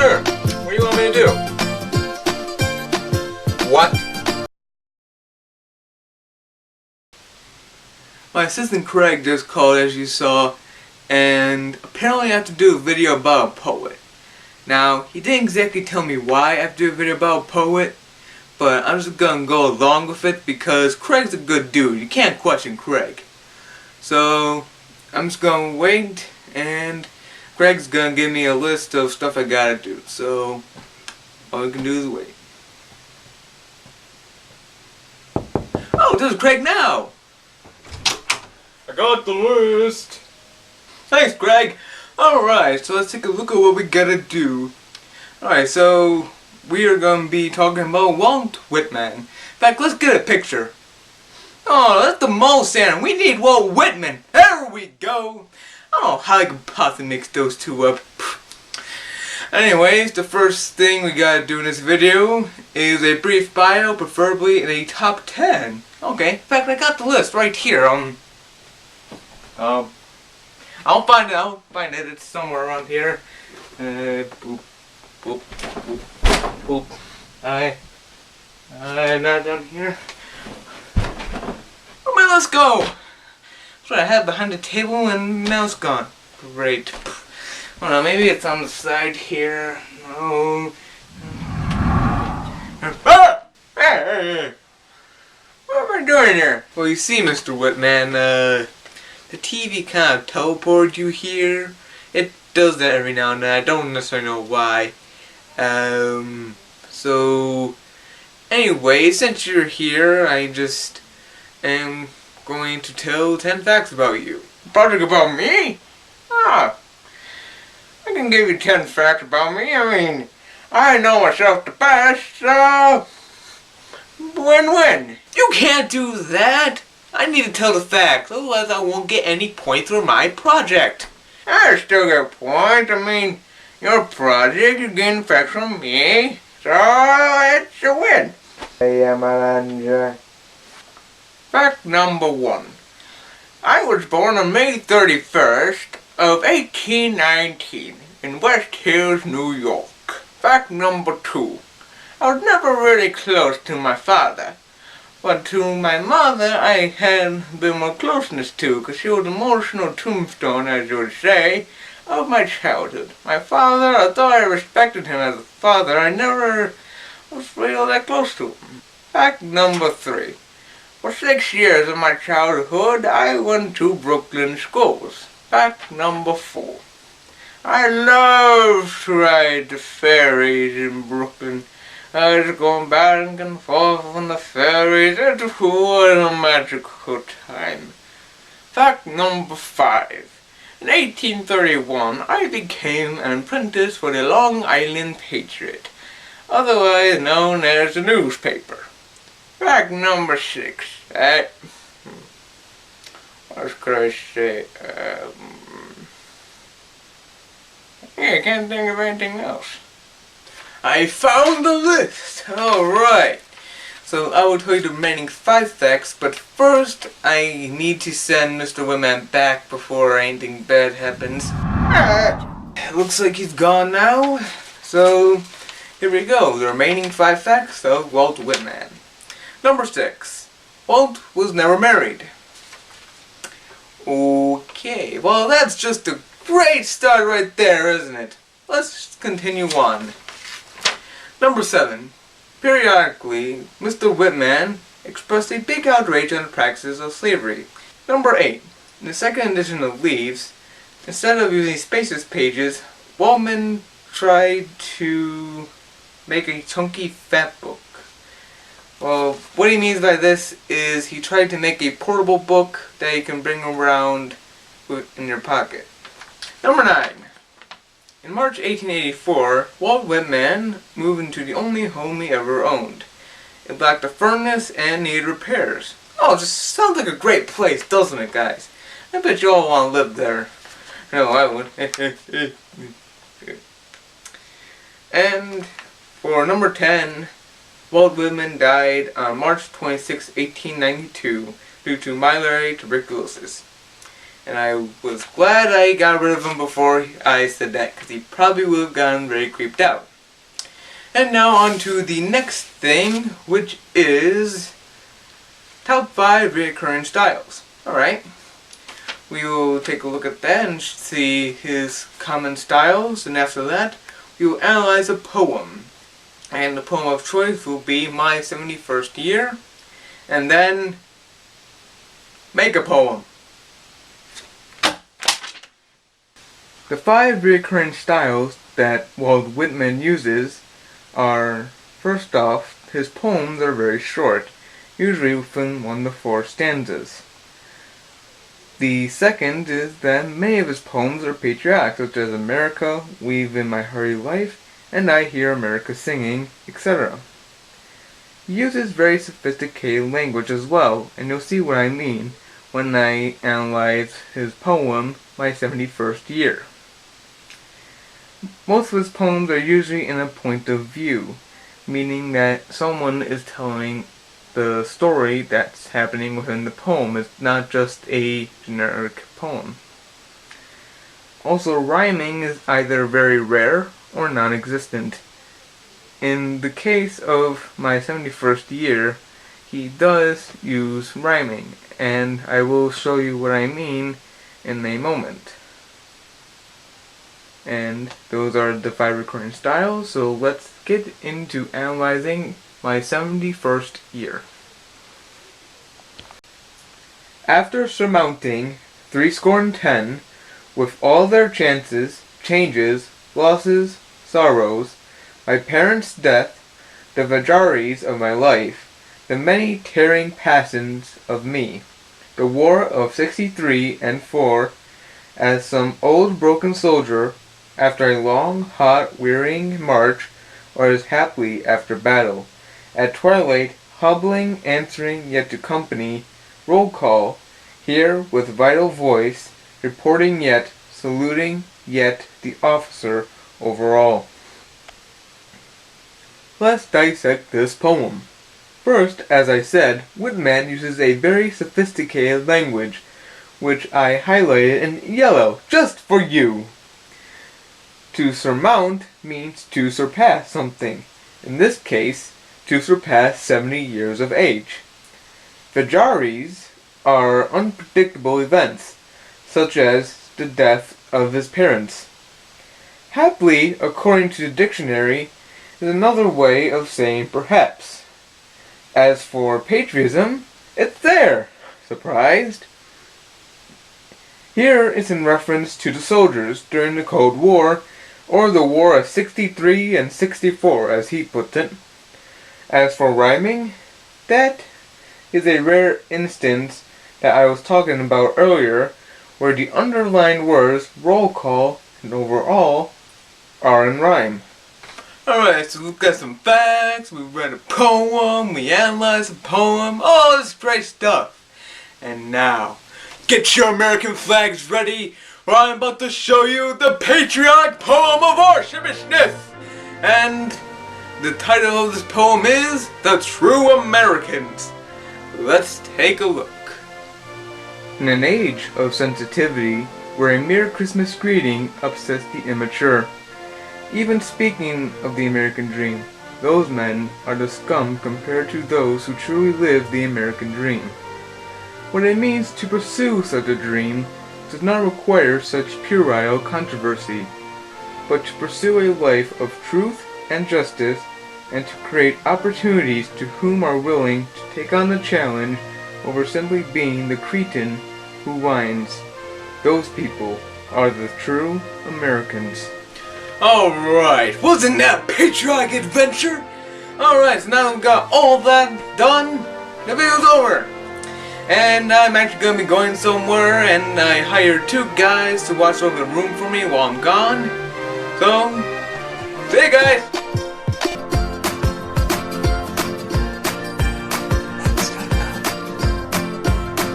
sure. What do you want me to do? What? My assistant Kreg just called, as you saw, and apparently I have to do a video about a poet. Now, he didn't exactly tell me why I have to do a video about a poet, but I'm just gonna go along with it because Craig's a good dude. You can't question Kreg. So, I'm just gonna wait, and Craig's gonna give me a list of stuff I gotta do. So, all we can do is wait. Oh, this is Kreg now! I got the list! Thanks, Kreg! Alright, so let's take a look at what we gotta do. Alright, so we are gonna be talking about Walt Whitman. In fact, let's get a picture. Oh, that's the mole Santa. We need Walt Whitman. There we go! I don't know how I could possibly mix those two up. Anyways, the first thing we gotta do in this video is a brief bio, preferably in a top 10. Okay, in fact, I got the list right here. I'll find it. It's somewhere around here. Boop, boop, boop, boop. Not down here. Oh man, let's go. That's what I had behind the table, and now it's gone. Great. I don't know. Maybe it's on the side here. No. Ah! Hey! What am I doing here? Well, you see, Mr. Whitman, the TV kind of teleported you here. It does that every now and then. I don't necessarily know why. So anyway, since you're here, I just am going to tell 10 facts about you. Project about me? Ah, I can give you 10 facts about me. I mean, I know myself the best, so win-win. You can't do that. I need to tell the facts, otherwise I won't get any points for my project. I still get points. I mean, your project, you're getting facts from me, so it's a win. Fact number 1. I was born on May 31st of 1819 in West Hills, New York. Fact number 2. I was never really close to my father. But to my mother, I had a bit more closeness to, because she was the emotional tombstone, as you would say, of my childhood. My father, although I respected him as a father, I never was really that close to him. Fact number 3. For 6 years of my childhood, I went to Brooklyn schools. Fact number 4. I loved to ride the ferries in Brooklyn. I was going back and forth on the ferries. It was a magical time. Fact number 5. In 1831, I became an apprentice for the Long Island Patriot, otherwise known as the newspaper. Fact number 6. What could I say? I can't think of anything else. I found the list! Alright. So I will tell you the remaining 5 facts, but first I need to send Mr. Whitman back before anything bad happens. It looks like he's gone now. So here we go. The remaining 5 facts of Walt Whitman. Number 6. Walt was never married. Okay, well that's just a great start right there, isn't it? Let's continue on. Number 7. Periodically, Mr. Whitman expressed a big outrage on the practices of slavery. Number 8. In the second edition of Leaves, instead of using spaces pages, Whitman tried to make a chunky fat book. Well, what he means by this is he tried to make a portable book that you can bring around in your pocket. Number 9. In March 1884, Walt Whitman moved into the only home he ever owned. It lacked a furnace and needed repairs. Oh, it just sounds like a great place, doesn't it, guys? I bet you all want to live there. No, I would. And for number 10, Walt Whitman died on March 26, 1892 due to biliary tuberculosis. And I was glad I got rid of him before I said that, because he probably would have gotten very creeped out. And now on to the next thing, which is top 5 recurring styles. Alright, we will take a look at that and see his common styles, and after that we will analyze a poem. And the poem of choice will be My 71st Year, and then make a poem. The 5 recurring styles that Walt Whitman uses are, first off, his poems are very short, usually within 1 to 4 stanzas. The second is that many of his poems are patriotic, such as America, Weave in My Hurry Life, and I Hear America Singing, etc. He uses very sophisticated language as well, and you'll see what I mean when I analyze his poem, My 71st Year. Most of his poems are usually in a point of view, meaning that someone is telling the story that's happening within the poem. It's not just a generic poem. Also, rhyming is either very rare or non-existent. In the case of My 71st Year, he does use rhyming, and I will show you what I mean in a moment. And those are the 5 recurring styles, so let's get into analyzing My 71st Year. After surmounting 70, with all their chances, changes, losses, sorrows, my parents' death, the vagaries of my life, the many tearing passions of me, the war of 63 and 4, as some old broken soldier, after a long, hot, wearying march, or as haply after battle, at twilight, hobbling, answering yet to company, roll call, here with vital voice, reporting yet, saluting yet the officer over all. Let's dissect this poem. First, as I said, Whitman uses a very sophisticated language, which I highlighted in yellow, just for you. To surmount means to surpass something. In this case, to surpass 70 years of age. Vagaries are unpredictable events, such as the death of his parents. Happily, according to the dictionary, is another way of saying perhaps. As for patriotism, it's there! Surprised? Here it's in reference to the soldiers during the Cold War, or the War of 63 and 64, as he puts it. As for rhyming, that is a rare instance that I was talking about earlier, where the underlined words roll call and overall are in rhyme. Alright, so we've got some facts, we read a poem, we analyzed a poem, all this great stuff. And now, get your American flags ready, or I'm about to show you the patriotic poem of our Shimishness! And the title of this poem is The True Americans. Let's take a look. In an age of sensitivity, where a mere Christmas greeting upsets the immature, even speaking of the American dream, those men are the scum compared to those who truly live the American dream. What it means to pursue such a dream does not require such puerile controversy, but to pursue a life of truth and justice, and to create opportunities to whom are willing to take on the challenge over simply being the cretin who whines. Those people are the true Americans. Alright, wasn't that patriotic adventure? Alright, so now we've got all that done, the video's over. And I'm actually going to be going somewhere, and I hired 2 guys to watch over the room for me while I'm gone. So, see you guys!